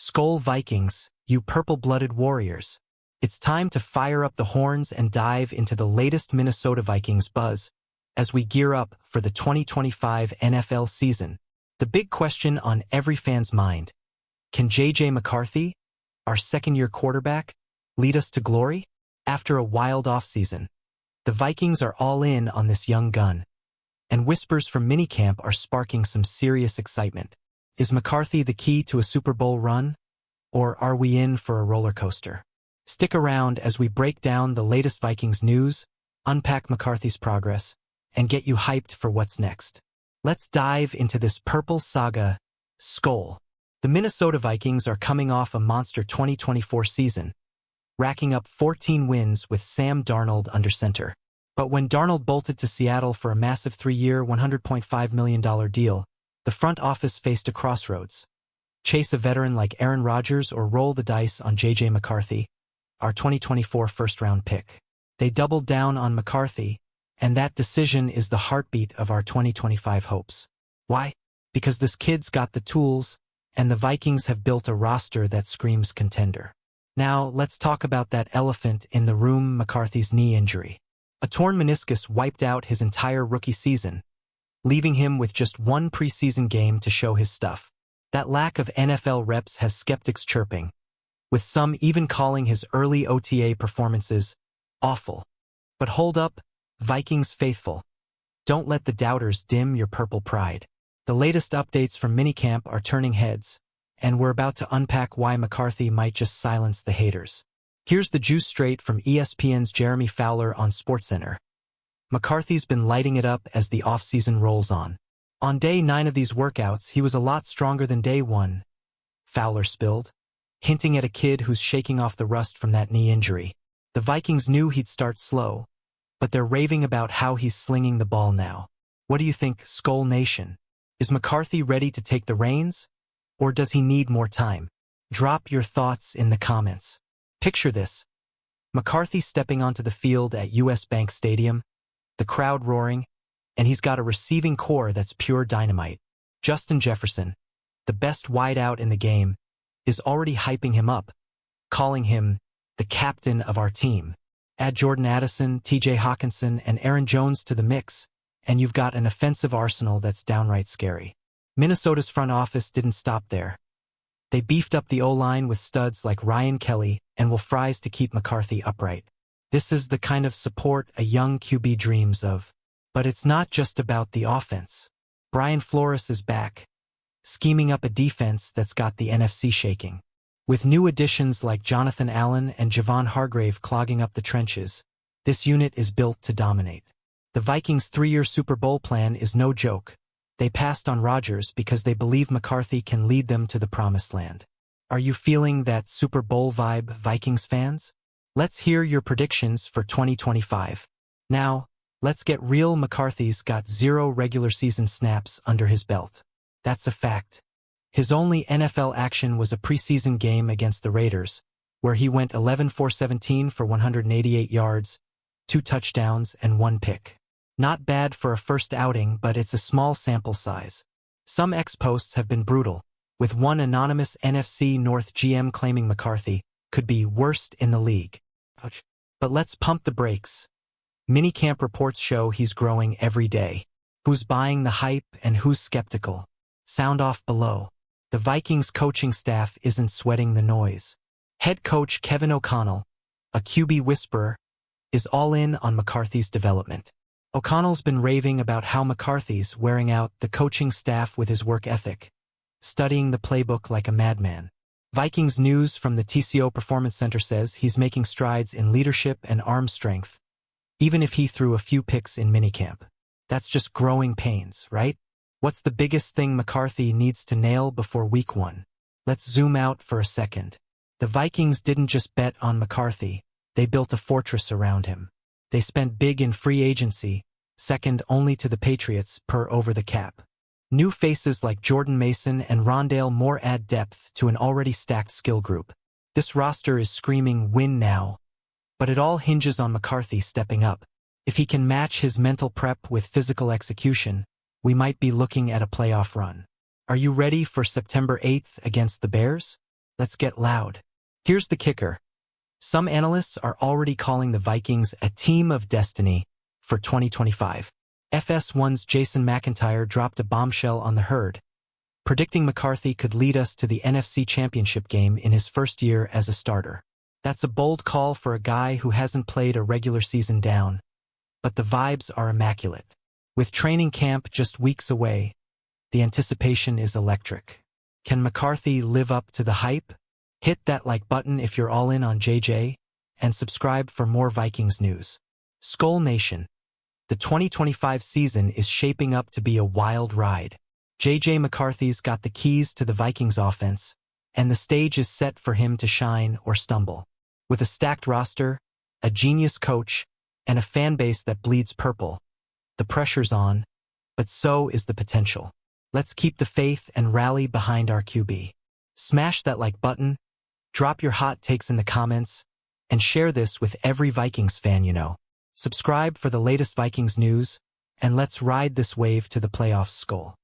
Skol Vikings, you purple-blooded warriors. It's time to fire up the horns and dive into the latest Minnesota Vikings buzz as we gear up for the 2025 NFL season. The big question on every fan's mind: can J.J. McCarthy, our second-year quarterback, lead us to glory? After a wild offseason, the Vikings are all in on this young gun, and whispers from minicamp are sparking some serious excitement. Is McCarthy the key to a Super Bowl run, or are we in for a roller coaster? Stick around as we break down the latest Vikings news, unpack McCarthy's progress, and get you hyped for what's next. Let's dive into this purple saga, Skol. The Minnesota Vikings are coming off a monster 2024 season, racking up 14 wins with Sam Darnold under center. But when Darnold bolted to Seattle for a massive 3-year, $100.5 million deal, the front office faced a crossroads: chase a veteran like Aaron Rodgers or roll the dice on J.J. McCarthy, our 2024 first-round pick. They doubled down on McCarthy, and that decision is the heartbeat of our 2025 hopes. Why? Because this kid's got the tools, and the Vikings have built a roster that screams contender. Now, let's talk about that elephant in the room: McCarthy's knee injury. A torn meniscus wiped out his entire rookie season, leaving him with just one preseason game to show his stuff. That lack of NFL reps has skeptics chirping, with some even calling his early OTA performances awful. But hold up, Vikings faithful. Don't let the doubters dim your purple pride. The latest updates from minicamp are turning heads, and we're about to unpack why McCarthy might just silence the haters. Here's the juice straight from ESPN's Jeremy Fowler on SportsCenter. McCarthy's been lighting it up as the offseason rolls on. On day 9 of these workouts, he was a lot stronger than day 1, Fowler spilled, hinting at a kid who's shaking off the rust from that knee injury. The Vikings knew he'd start slow, but they're raving about how he's slinging the ball now. What do you think, Skol Nation? Is McCarthy ready to take the reins, or does he need more time? Drop your thoughts in the comments. Picture this: McCarthy stepping onto the field at US Bank Stadium, the crowd roaring, and he's got a receiving core that's pure dynamite. Justin Jefferson, the best wideout in the game, is already hyping him up, calling him the captain of our team. Add Jordan Addison, TJ Hawkinson, and Aaron Jones to the mix, and you've got an offensive arsenal that's downright scary. Minnesota's front office didn't stop there. They beefed up the O-line with studs like Ryan Kelly and Will Fries to keep McCarthy upright. This is the kind of support a young QB dreams of. But it's not just about the offense. Brian Flores is back, scheming up a defense that's got the NFC shaking. With new additions like Jonathan Allen and Javon Hargrave clogging up the trenches, this unit is built to dominate. The Vikings' 3-year Super Bowl plan is no joke. They passed on Rodgers because they believe McCarthy can lead them to the promised land. Are you feeling that Super Bowl vibe, Vikings fans? Let's hear your predictions for 2025. Now, let's get real. McCarthy's got 0 regular season snaps under his belt. That's a fact. His only NFL action was a preseason game against the Raiders, where he went 11-for-17 for 188 yards, 2 touchdowns, and 1 pick. Not bad for a first outing, but it's a small sample size. Some X-posts have been brutal, with one anonymous NFC North GM claiming McCarthy could be worst in the league. But let's pump the brakes. Minicamp reports show he's growing every day. Who's buying the hype and who's skeptical? Sound off below. The Vikings coaching staff isn't sweating the noise. Head coach Kevin O'Connell, a QB whisperer, is all in on McCarthy's development. O'Connell's been raving about how McCarthy's wearing out the coaching staff with his work ethic, studying the playbook like a madman. Vikings news from the TCO Performance Center says he's making strides in leadership and arm strength, even if he threw a few picks in minicamp. That's just growing pains, right? What's the biggest thing McCarthy needs to nail before week 1? Let's zoom out for a second. The Vikings didn't just bet on McCarthy, they built a fortress around him. They spent big in free agency, second only to the Patriots per over the cap. New faces like Jordan Mason and Rondale Moore add depth to an already stacked skill group. This roster is screaming win now, but it all hinges on McCarthy stepping up. If he can match his mental prep with physical execution, we might be looking at a playoff run. Are you ready for September 8th against the Bears? Let's get loud. Here's the kicker. Some analysts are already calling the Vikings a team of destiny for 2025. FS1's Jason McIntyre dropped a bombshell on the herd, predicting McCarthy could lead us to the NFC Championship game in his first year as a starter. That's a bold call for a guy who hasn't played a regular season down, but the vibes are immaculate. With training camp just weeks away, the anticipation is electric. Can McCarthy live up to the hype? Hit that like button if you're all in on JJ, and subscribe for more Vikings news. Skol Nation. The 2025 season is shaping up to be a wild ride. JJ McCarthy's got the keys to the Vikings offense, and the stage is set for him to shine or stumble. With a stacked roster, a genius coach, and a fan base that bleeds purple, the pressure's on, but so is the potential. Let's keep the faith and rally behind our QB. Smash that like button, drop your hot takes in the comments, and share this with every Vikings fan you know. Subscribe for the latest Vikings news, and let's ride this wave to the playoffs, Skol.